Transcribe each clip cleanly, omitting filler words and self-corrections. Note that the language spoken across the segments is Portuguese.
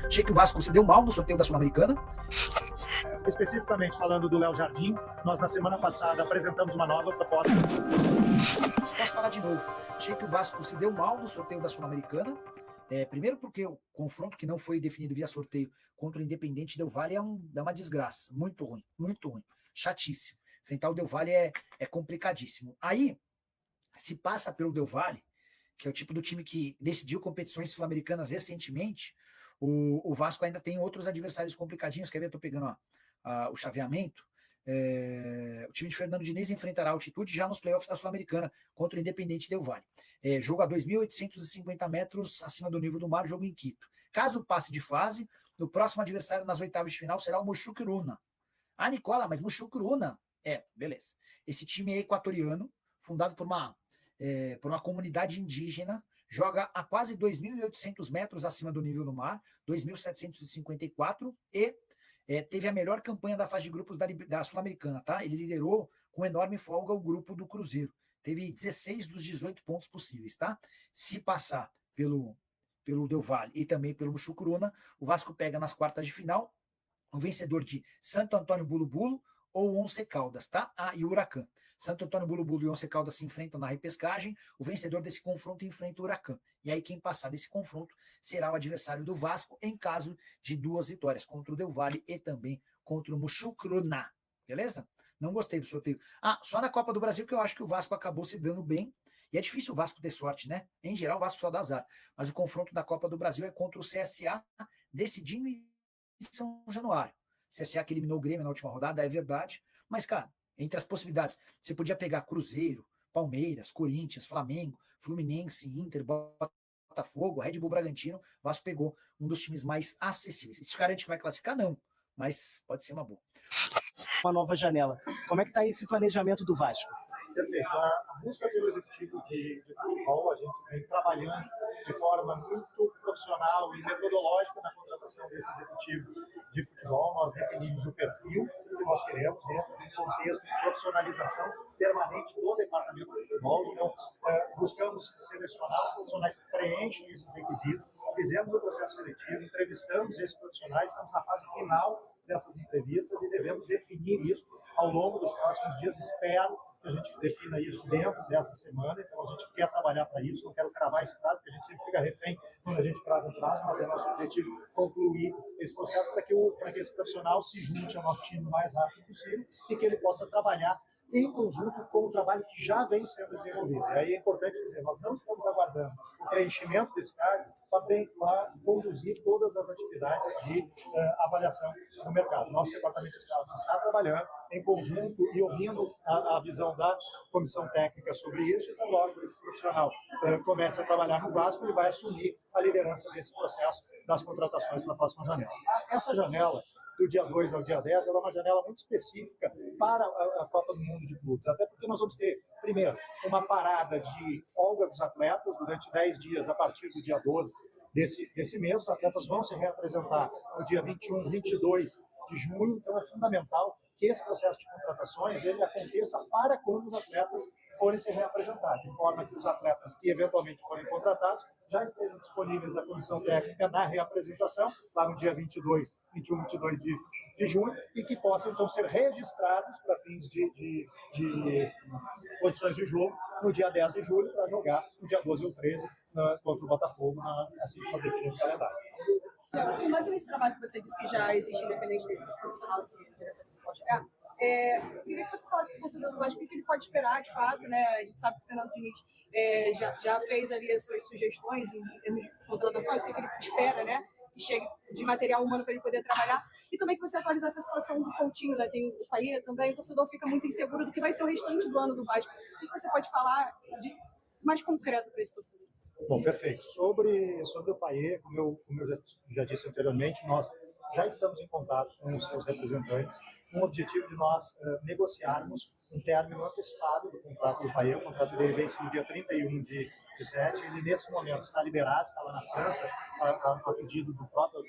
Achei que o Vasco se deu mal no sorteio da Sul-Americana. Especificamente falando do Léo Jardim, nós na semana passada apresentamos uma nova proposta. Posso falar de novo. Achei que o Vasco se deu mal no sorteio da Sul-Americana. Primeiro porque o confronto que não foi definido via sorteio contra o Independente Del Valle é uma desgraça. Muito ruim, muito ruim. Chatíssimo. Enfrentar o Del Valle é complicadíssimo. Aí, se passa pelo Del Valle, que é o tipo do time que decidiu competições sul-americanas recentemente, o Vasco ainda tem outros adversários complicadinhos. Quer ver? Eu tô pegando o chaveamento. O time de Fernando Diniz enfrentará a Altitude já nos playoffs da Sul-Americana contra o Independente Del Valle. Jogo a 2.850 metros acima do nível do mar, jogo em Quito. Caso passe de fase, o próximo adversário nas oitavas de final será o Mushukruna. Ah, Nicola, mas Mushukruna? Beleza. Esse time é equatoriano, fundado por uma comunidade indígena, joga a quase 2.800 metros acima do nível do mar, 2.754, e teve a melhor campanha da fase de grupos da Sul-Americana, tá? Ele liderou com enorme folga o grupo do Cruzeiro. Teve 16 dos 18 pontos possíveis, tá? Se passar pelo Del Valle e também pelo Mushukruna, o Vasco pega nas quartas de final o vencedor de Santo Antônio Bulu Bulu ou Once Caldas, tá? E o Huracan. Santo Antônio Bulu Bulu e Once Caldas se enfrentam na repescagem, o vencedor desse confronto enfrenta o Huracan. E aí quem passar desse confronto será o adversário do Vasco em caso de 2 vitórias contra o Del Valle e também contra o Mushukruna. Beleza? Não gostei do sorteio. Só na Copa do Brasil que eu acho que o Vasco acabou se dando bem. E é difícil o Vasco ter sorte, né? Em geral, o Vasco só dá azar. Mas o confronto da Copa do Brasil é contra o CSA, decidindo em São Januário. CSA que eliminou o Grêmio na última rodada, é verdade. Mas, cara, entre as possibilidades, você podia pegar Cruzeiro, Palmeiras, Corinthians, Flamengo, Fluminense, Inter, Botafogo, Red Bull Bragantino. O Vasco pegou um dos times mais acessíveis. Isso garante que vai classificar? Não. Mas pode ser uma boa. Uma nova janela. Como é que está esse planejamento do Vasco? Perfeito. A busca pelo executivo de futebol, a gente vem trabalhando de forma muito profissional e metodológica na contratação desse executivo de futebol. Nós definimos o perfil que nós queremos dentro de um contexto de profissionalização permanente do departamento de futebol. Então, buscamos selecionar os profissionais que preenchem esses requisitos. Fizemos o processo seletivo, entrevistamos esses profissionais, estamos na fase final dessas entrevistas e devemos definir isso ao longo dos próximos dias. Espero que a gente defina isso dentro desta semana, então a gente quer trabalhar para isso, não quero cravar esse prazo, porque a gente sempre fica refém quando a gente crava um prazo, mas é nosso objetivo concluir esse processo para que esse profissional se junte ao nosso time o mais rápido possível e que ele possa trabalhar em conjunto com o trabalho que já vem sendo desenvolvido. E aí é importante dizer, nós não estamos aguardando o preenchimento desse cargo para conduzir todas as atividades de avaliação do mercado. Nosso departamento de scouting está trabalhando em conjunto e ouvindo a visão da comissão técnica sobre isso, então logo esse profissional começa a trabalhar no Vasco, ele vai assumir a liderança desse processo das contratações para a próxima janela. Essa janela, do dia 2 ao dia 10, ela é uma janela muito específica para a Copa do Mundo de Clubes, até porque nós vamos ter, primeiro, uma parada de folga dos atletas durante 10 dias a partir do dia 12 desse mês. Os atletas vão se reapresentar no dia 21, 22 de junho, então é fundamental que esse processo de contratações ele aconteça para quando os atletas forem se reapresentar, de forma que os atletas que eventualmente forem contratados já estejam disponíveis na comissão técnica na reapresentação, lá no dia 21, 22 de junho, e que possam então ser registrados para fins de condições de jogo no dia 10 de julho, para jogar no dia 12 ou 13 contra o Botafogo, assim que for definido o calendário. Imagina esse trabalho que você disse que já existe independente desse profissional que pode chegar. Queria que você falasse para o torcedor do Vasco o que ele pode esperar, de fato, né? A gente sabe que o Fernando Diniz já fez ali as suas sugestões em termos de contratações, o que ele espera, né? Que chegue de material humano para ele poder trabalhar. E também que você atualizasse a situação do Coutinho, né? Tem o Payet também, o torcedor fica muito inseguro do que vai ser o restante do ano do Vasco. O que você pode falar de mais concreto para esse torcedor? Bom, perfeito. Sobre o Payet, como eu já disse anteriormente, nós já estamos em contato com os seus representantes com o objetivo de nós negociarmos um término antecipado do contrato do Payet. O contrato dele vence no dia 31 de 7. Ele, nesse momento, está liberado, está lá na França, a pedido do próprio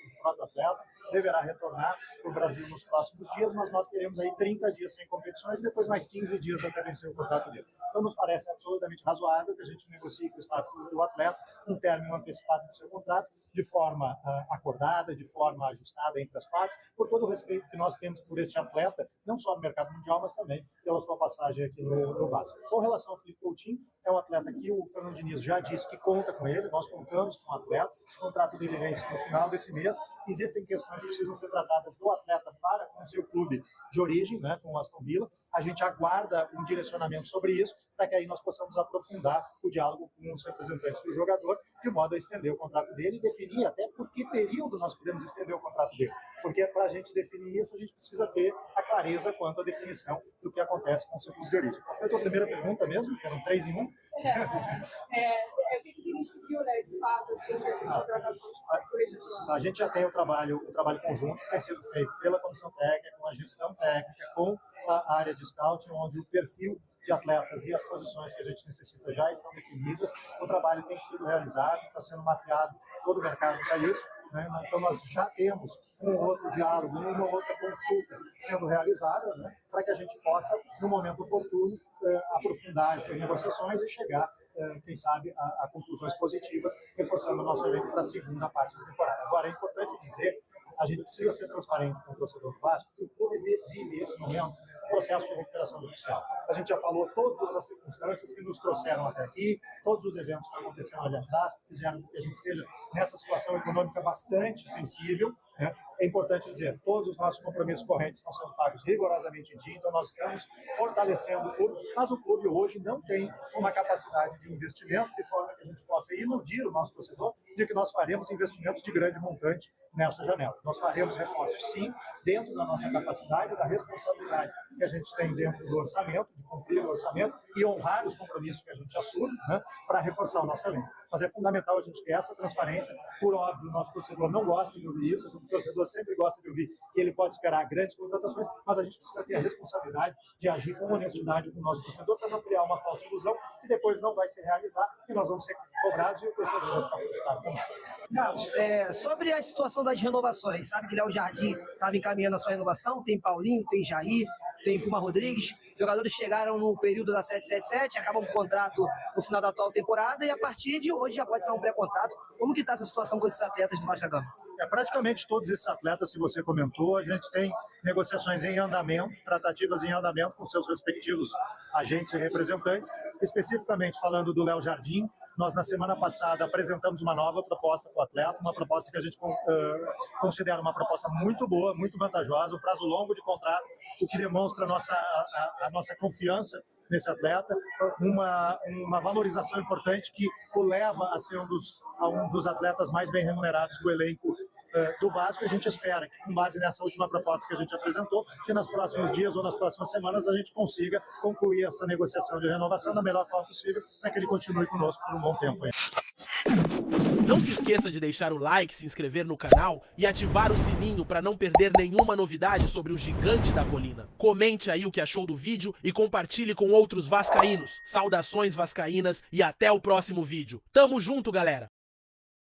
atleta, deverá retornar para o Brasil nos próximos dias, mas nós teremos aí 30 dias sem competições e depois mais 15 dias até vencer o contrato dele. Então, nos parece absolutamente razoável que a gente negocie com o staff do atleta um término antecipado do seu contrato, de forma acordada, de forma ajustada entre as partes, por todo o respeito que nós temos por este atleta, não só no mercado mundial, mas também pela sua passagem aqui no Vasco. Com relação ao Felipe Coutinho, é um atleta que o Fernando Diniz já disse que conta com ele, nós contamos com o atleta, o contrato dele vence no final desse mês. Existem questões que precisam ser tratadas do atleta para com o seu clube de origem, né, com o Aston Villa. A gente aguarda um direcionamento sobre isso, para que aí nós possamos aprofundar o diálogo com os representantes do jogador, de modo a estender o contrato dele e definir até por que período nós podemos estender o contrato dele. Porque para a gente definir isso, a gente precisa ter a clareza quanto à definição do que acontece com o seu clube de origem. Qual foi a tua primeira pergunta mesmo? Que eram 3 em 1? O que o Diniz pediu, né, de fato, assim, de contratação do registro? A gente já tem o trabalho conjunto que tem sido feito pela comissão técnica, com a gestão técnica, com a área de scouting, onde o perfil de atletas e as posições que a gente necessita já estão definidas. O trabalho tem sido realizado, está sendo mapeado todo o mercado para isso, né? Então nós já temos um ou outro diálogo, uma ou outra consulta sendo realizada, né? Para que a gente possa, no momento oportuno, aprofundar essas negociações e chegar, quem sabe, a conclusões positivas, reforçando o nosso elenco para a segunda parte da temporada. Agora, é importante dizer, a gente precisa ser transparente com o torcedor do Vasco, porque o clube vive esse momento processo de recuperação judicial. A gente já falou todas as circunstâncias que nos trouxeram até aqui, todos os eventos que aconteceram ali atrás, que fizeram que a gente esteja nessa situação econômica bastante sensível, né? É importante dizer, todos os nossos compromissos correntes estão sendo pagos rigorosamente em dia, então nós estamos fortalecendo o clube, mas o clube hoje não tem uma capacidade de investimento de forma que a gente possa iludir o nosso torcedor de que nós faremos investimentos de grande montante nessa janela. Nós faremos reforços, sim, dentro da nossa capacidade, da responsabilidade que a gente tem dentro do orçamento, de cumprir o orçamento e honrar os compromissos que a gente assume, né, para reforçar o nosso elenco. Mas é fundamental a gente ter essa transparência. Por óbvio, o nosso torcedor não gosta de ouvir isso, o torcedor sempre gosta de ouvir que ele pode esperar grandes contratações, mas a gente precisa ter a responsabilidade de agir com honestidade com o nosso torcedor para não criar uma falsa ilusão que depois não vai se realizar e nós vamos ser cobrados e o torcedor vai ficar frustrado também. Carlos, sobre a situação das renovações, sabe que Léo Jardim estava encaminhando a sua renovação, tem Paulinho, tem Jair, tem Puma Rodrigues, jogadores chegaram no período da 777, acabam com o contrato no final da atual temporada e a partir de hoje já pode ser um pré-contrato. Como que está essa situação com esses atletas do Vasco da Gama? Praticamente todos esses atletas que você comentou, a gente tem negociações em andamento, tratativas em andamento com seus respectivos agentes e representantes. Especificamente falando do Léo Jardim, nós na semana passada apresentamos uma nova proposta para o atleta, uma proposta que a gente considera uma proposta muito boa, muito vantajosa, um prazo longo de contrato, o que demonstra a nossa confiança nesse atleta, uma valorização importante que o leva a ser um dos atletas mais bem remunerados do elenco do Vasco. A gente espera que, com base nessa última proposta que a gente apresentou, que nos próximos dias ou nas próximas semanas a gente consiga concluir essa negociação de renovação da melhor forma possível para que ele continue conosco por um bom tempo ainda. Não se esqueça de deixar o like, se inscrever no canal e ativar o sininho para não perder nenhuma novidade sobre o gigante da colina. Comente aí o que achou do vídeo e compartilhe com outros vascaínos. Saudações vascaínas e até o próximo vídeo. Tamo junto, galera!